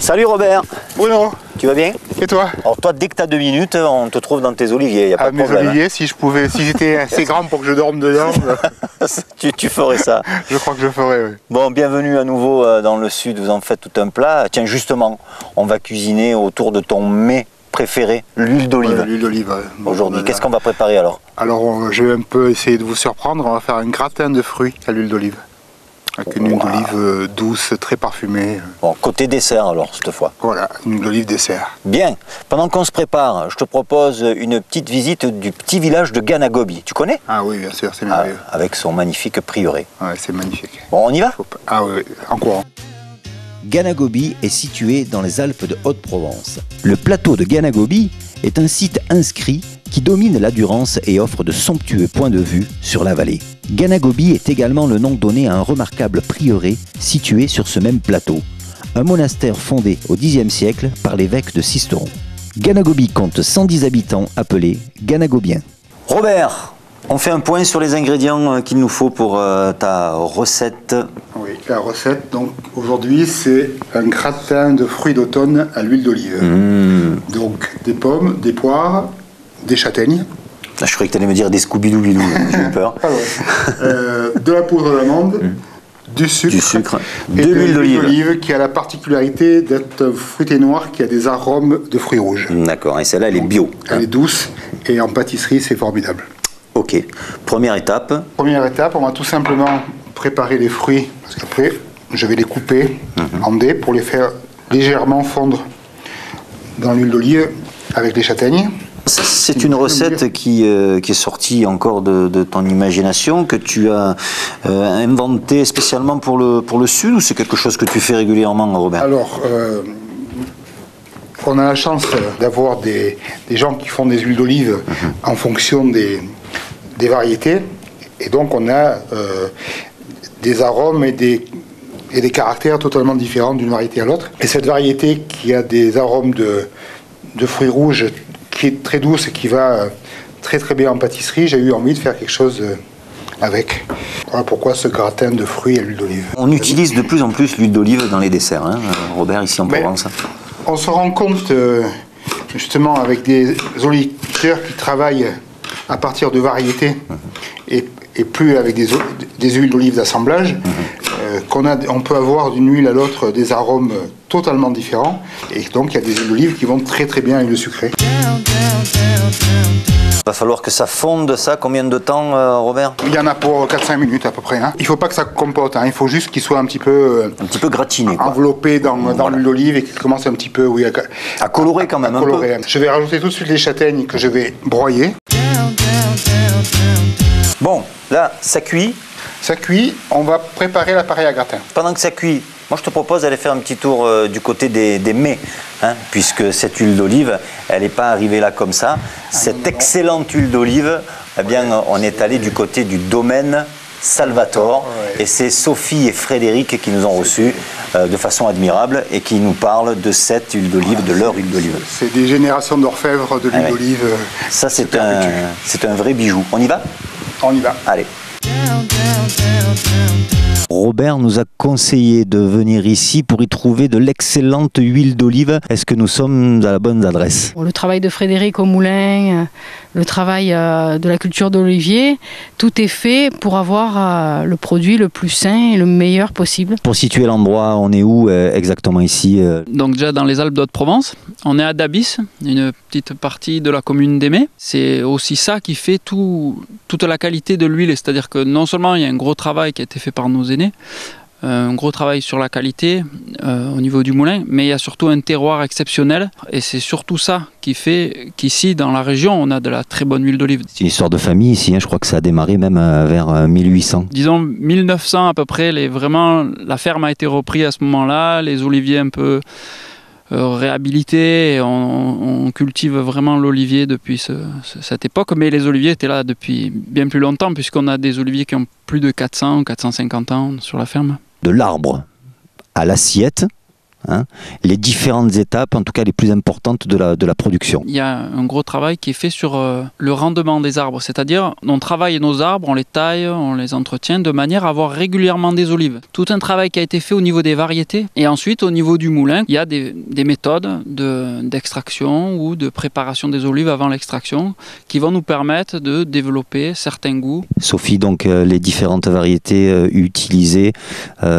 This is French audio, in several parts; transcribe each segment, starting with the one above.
Salut Robert. Bruno. Tu vas bien? Et toi? Alors toi, dès que tu as 2 minutes, on te trouve dans tes oliviers, y a pas de problème. Mes oliviers, si j'étais assez grand pour que je dorme dedans, tu ferais ça. Je crois que je ferais, oui. Bon, bienvenue à nouveau dans le sud, vous en faites tout un plat. Tiens, justement, on va cuisiner autour de ton mets préféré, l'huile d'olive. L'huile d'olive, ouais. Aujourd'hui, qu'est-ce qu'on va préparer alors? Alors, je vais un peu essayer de vous surprendre, on va faire un gratin de fruits à l'huile d'olive. Avec une huile d'olive douce, très parfumée. Bon, côté dessert alors, cette fois. Voilà, une huile d'olive dessert. Bien. Pendant qu'on se prépare, je te propose une petite visite du petit village de Ganagobi. Tu connais? Ah oui, bien sûr, c'est merveilleux. Avec son magnifique prieuré. Ouais, c'est magnifique. Bon, on y va? Ah oui, en courant. Ganagobi est situé dans les Alpes de Haute-Provence. Le plateau de Ganagobi est un site inscrit qui domine la Durance et offre de somptueux points de vue sur la vallée. Ganagobi est également le nom donné à un remarquable prieuré situé sur ce même plateau, un monastère fondé au Xe siècle par l'évêque de Sisteron. Ganagobi compte 110 habitants appelés Ganagobiens. Robert, on fait un point sur les ingrédients qu'il nous faut pour ta recette. Oui, la recette, donc aujourd'hui, c'est un gratin de fruits d'automne à l'huile d'olive. Donc des pommes, des poires, des châtaignes. Là, je croyais que tu allais me dire des Scooby-Doo, j'ai eu peur. Ah ouais. De la poudre d'amande, du sucre de l'huile d'olive qui a la particularité d'être un fruité noir qui a des arômes de fruits rouges. D'accord, et celle-là, elle est bio. Elle est douce et en pâtisserie, c'est formidable. Ok, première étape. Première étape, on va tout simplement préparer les fruits, parce qu'après, je vais les couper en dés pour les faire légèrement fondre dans l'huile d'olive avec les châtaignes. C'est une recette qui est sortie encore de ton imagination, que tu as inventée spécialement pour le sud, ou c'est quelque chose que tu fais régulièrement, Robert? Alors, on a la chance d'avoir des gens qui font des huiles d'olive en fonction des variétés, et donc on a des arômes et des caractères totalement différents d'une variété à l'autre. Et cette variété qui a des arômes de fruits rouges, qui est très douce et qui va très très bien en pâtisserie, j'ai eu envie de faire quelque chose avec. Voilà pourquoi ce gratin de fruits à l'huile d'olive. On utilise de plus en plus l'huile d'olive dans les desserts, hein, Robert, ici en Provence. On se rend compte justement avec des oliviculteurs qui travaillent à partir de variétés et plus avec des huiles d'olive d'assemblage, on peut avoir d'une huile à l'autre des arômes totalement différents, et donc il y a des huiles d'olive qui vont très très bien avec le sucré. Il va falloir que ça fonde, ça, combien de temps, Robert? Il y en a pour 4-5 minutes à peu près. Hein. Il ne faut pas que ça compote, hein. Il faut juste qu'il soit un petit peu gratiné, quoi. Enveloppé dans l'huile d'olive et qu'il commence un petit peu à colorer quand même, un peu. Je vais rajouter tout de suite les châtaignes que je vais broyer. Bon, là, ça cuit. Ça cuit, on va préparer l'appareil à gratin. Pendant que ça cuit, moi je te propose d'aller faire un petit tour du côté des mets, hein, puisque cette huile d'olive, elle n'est pas arrivée là comme ça. Cette excellente huile d'olive, eh bien, on est allé du côté du domaine Salvatore, et c'est Sophie et Frédéric qui nous ont reçus de façon admirable et qui nous parlent de cette huile d'olive, de leur huile d'olive. C'est des générations d'orfèvres de l'huile d'olive. Ça, c'est un vrai bijou. On y va? On y va. Allez. Robert nous a conseillé de venir ici pour y trouver de l'excellente huile d'olive. Est-ce que nous sommes à la bonne adresse? Le travail de Frédéric au moulin, le travail de la culture d'olivier, tout est fait pour avoir le produit le plus sain et le meilleur possible. Pour situer l'endroit, on est où exactement ici? Donc déjà dans les Alpes de Haute-Provence, on est à Dabis, une petite partie de la commune d'Aimé. C'est aussi ça qui fait toute la qualité de l'huile, c'est-à-dire que non seulement il y a un gros travail qui a été fait par nos aînés, un gros travail sur la qualité au niveau du moulin, mais il y a surtout un terroir exceptionnel, et c'est surtout ça qui fait qu'ici dans la région on a de la très bonne huile d'olive. C'est une histoire de famille ici, hein. Je crois que ça a démarré même vers 1800. Disons 1900 à peu près, la ferme a été reprise à ce moment-là, les oliviers un peu réhabilités, et on cultive vraiment l'olivier depuis cette époque, mais les oliviers étaient là depuis bien plus longtemps, puisqu'on a des oliviers qui ont plus de 400 ou 450 ans sur la ferme. De l'arbre à l'assiette, hein, les différentes étapes, en tout cas les plus importantes de la production. Il y a un gros travail qui est fait sur le rendement des arbres, c'est-à-dire on travaille nos arbres, on les taille, on les entretient de manière à avoir régulièrement des olives. Tout un travail qui a été fait au niveau des variétés et ensuite au niveau du moulin, il y a des méthodes d'extraction ou de préparation des olives avant l'extraction qui vont nous permettre de développer certains goûts. Sophie, donc les différentes variétés utilisées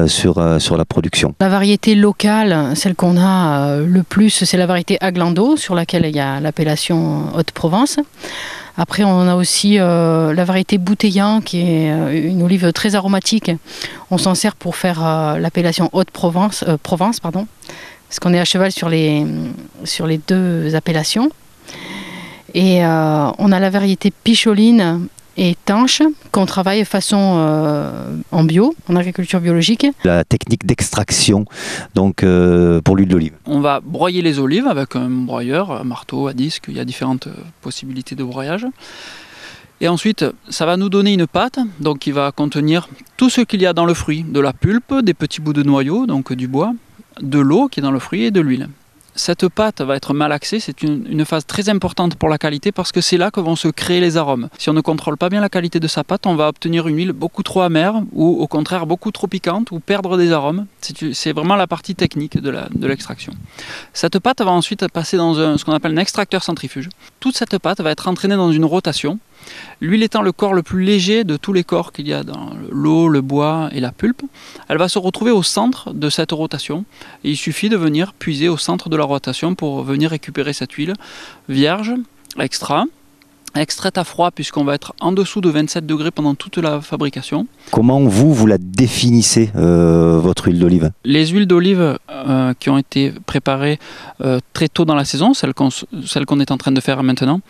sur la production. La variété locale, celle qu'on a le plus, c'est la variété Aglando, sur laquelle il y a l'appellation Haute-Provence. Après, on a aussi la variété Bouteillant, qui est une olive très aromatique. On s'en sert pour faire l'appellation Haute-Provence, parce qu'on est à cheval sur les deux appellations. Et on a la variété Picholine et Tanche, qu'on travaille façon en bio, en agriculture biologique. La technique d'extraction, donc pour l'huile d'olive. On va broyer les olives avec un broyeur, un marteau, à disque, il y a différentes possibilités de broyage. Et ensuite, ça va nous donner une pâte, donc qui va contenir tout ce qu'il y a dans le fruit, de la pulpe, des petits bouts de noyau, donc du bois, de l'eau qui est dans le fruit et de l'huile. Cette pâte va être malaxée, c'est une phase très importante pour la qualité parce que c'est là que vont se créer les arômes. Si on ne contrôle pas bien la qualité de sa pâte, on va obtenir une huile beaucoup trop amère ou au contraire beaucoup trop piquante ou perdre des arômes. C'est vraiment la partie technique de l'extraction. Cette pâte va ensuite passer dans ce qu'on appelle un extracteur centrifuge. Toute cette pâte va être entraînée dans une rotation. L'huile étant le corps le plus léger de tous les corps qu'il y a dans l'eau, le bois et la pulpe, elle va se retrouver au centre de cette rotation. Et il suffit de venir puiser au centre de la rotation pour venir récupérer cette huile vierge, extraite à froid puisqu'on va être en dessous de 27 degrés pendant toute la fabrication. Comment vous la définissez, votre huile d'olive? Les huiles d'olive qui ont été préparées très tôt dans la saison, celles qu'on est en train de faire maintenant,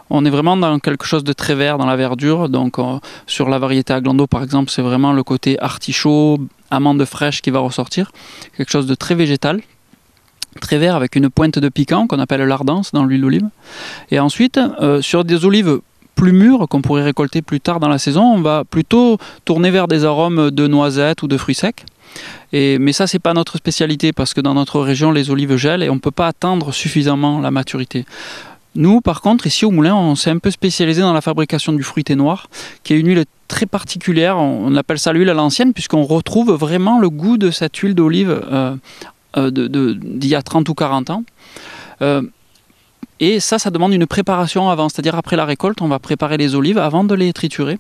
on est vraiment dans quelque chose de très vert, dans la verdure. Donc sur la variété Aglando par exemple, c'est vraiment le côté artichaut, amande fraîche qui va ressortir, quelque chose de très végétal. Très vert avec une pointe de piquant qu'on appelle l'ardence dans l'huile d'olive. Et ensuite, sur des olives plus mûres qu'on pourrait récolter plus tard dans la saison, on va plutôt tourner vers des arômes de noisettes ou de fruits secs. Mais ça, c'est pas notre spécialité parce que dans notre région, les olives gèlent et on ne peut pas attendre suffisamment la maturité. Nous, par contre, ici au moulin, on s'est un peu spécialisé dans la fabrication du fruité noir, qui est une huile très particulière. On appelle ça l'huile à l'ancienne puisqu'on retrouve vraiment le goût de cette huile d'olive d'il y a 30 ou 40 ans. Et ça demande une préparation avant, c'est-à-dire après la récolte, on va préparer les olives avant de les triturer.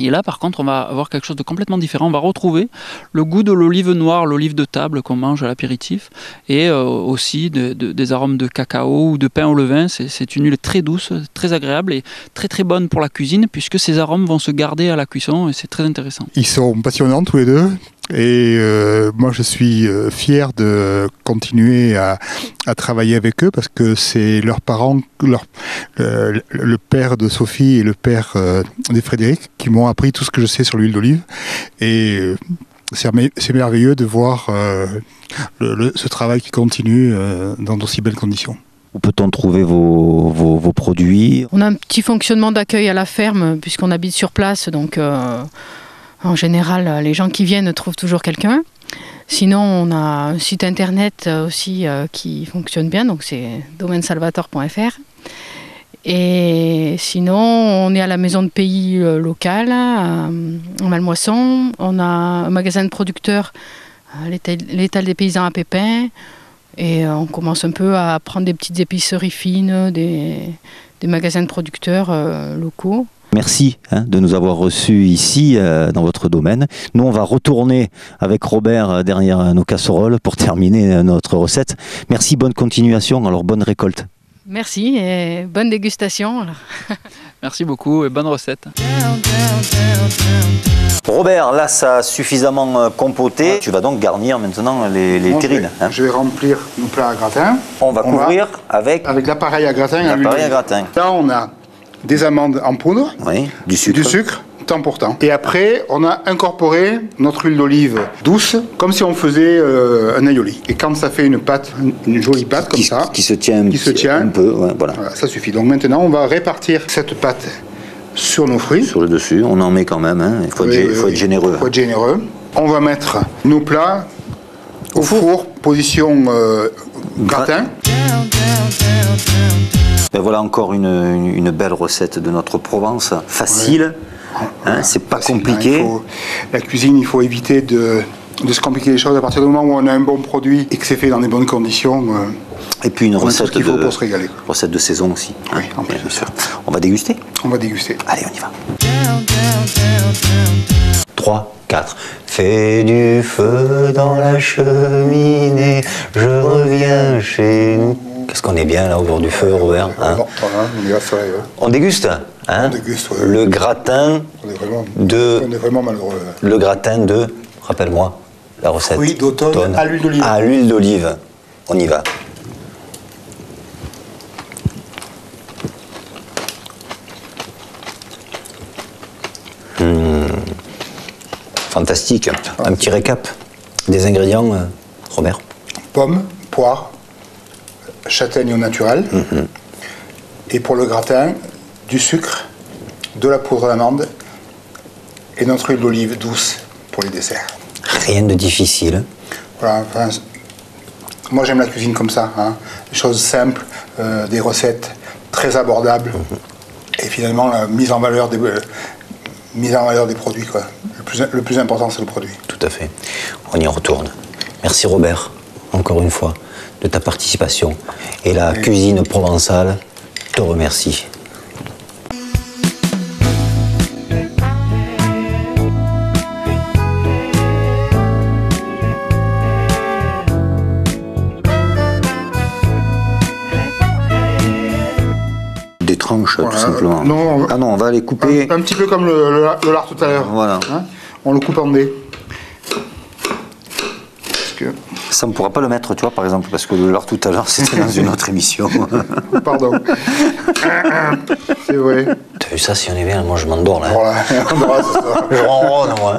Et là, par contre, on va avoir quelque chose de complètement différent. On va retrouver le goût de l'olive noire, l'olive de table qu'on mange à l'apéritif, et aussi des arômes de cacao ou de pain au levain. C'est une huile très douce, très agréable et très très bonne pour la cuisine, puisque ces arômes vont se garder à la cuisson, et c'est très intéressant. Ils sont passionnants tous les deux. Et moi, je suis fier de continuer à travailler avec eux parce que c'est leurs parents, le père de Sophie et le père de Frédéric qui m'ont appris tout ce que je sais sur l'huile d'olive. Et c'est merveilleux de voir ce travail qui continue dans d'aussi belles conditions. Où peut-on trouver vos produits? On a un petit fonctionnement d'accueil à la ferme puisqu'on habite sur place, donc en général les gens qui viennent trouvent toujours quelqu'un. Sinon on a un site internet aussi qui fonctionne bien, donc c'est domainesalvator.fr. Et sinon on est à la maison de pays locale en Malmoisson. On a un magasin de producteurs, l'étal des paysans à Pépin. Et on commence un peu à prendre des petites épiceries fines, des magasins de producteurs locaux. Merci de nous avoir reçus ici dans votre domaine. Nous, on va retourner avec Robert derrière nos casseroles pour terminer notre recette. Merci, bonne continuation, alors bonne récolte. Merci et bonne dégustation. Merci beaucoup et bonne recette. Robert, là ça a suffisamment compoté. Tu vas donc garnir maintenant les terrines. Je vais remplir nos plats à gratin. On va couvrir avec l'appareil à gratin. L'appareil à gratin. Là on a des amandes en poudre, oui, du sucre, temps pour temps. Et après on a incorporé notre huile d'olive douce, comme si on faisait un aioli. Et quand ça fait une pâte, une jolie pâte comme ça, qui se tient un peu, ouais, voilà. Voilà, ça suffit. Donc maintenant on va répartir cette pâte sur nos fruits. Sur le dessus, on en met quand même, il faut être généreux. Il faut être généreux. On va mettre nos plats au four position gratin. Ben voilà encore une belle recette de notre Provence, facile, hein, c'est pas compliqué. La cuisine, il faut éviter de se compliquer les choses à partir du moment où on a un bon produit et que c'est fait dans des bonnes conditions. Et puis une recette qu'il faut pour se régaler. Recette de saison aussi. Oui, en plus bien sûr. On va déguster. On va déguster. Allez, on y va. 3, 4. Fais du feu dans la cheminée, je reviens chez nous. Qu'est-ce qu'on est bien là autour du feu, Robert, hein? Non, voilà, on y va, c'est vrai, ouais. On déguste, hein? On déguste, ouais. Le gratin On est vraiment malheureux. Le gratin de, rappelle-moi, la recette. Fruits d'automne à l'huile d'olive. À l'huile d'olive. On y va. Fantastique. Un petit récap des ingrédients, Robert. Pommes, poires, châtaigne au naturel. Et pour le gratin, du sucre, de la poudre d'amande et notre huile d'olive douce pour les desserts. Rien de difficile. Voilà, enfin, moi j'aime la cuisine comme ça, hein. Des choses simples, des recettes très abordables et finalement la mise en valeur des produits, quoi. Le plus important, c'est le produit. Tout à fait. On y retourne. Merci Robert, encore une fois, de ta participation. Et la cuisine provençale te remercie. Des tranches, voilà, tout simplement. Non, ah non, on va les couper. Un petit peu comme le lard tout à l'heure. Voilà. Hein, on le coupe en dés. Parce que... Ça, on ne pourra pas le mettre, tu vois, par exemple, parce que le lard tout à l'heure, c'était dans une autre émission. Pardon. C'est vrai. T'as vu ça, si on est bien, moi je m'endors là. Voilà, on aura ce soir. Je ronronne, moi.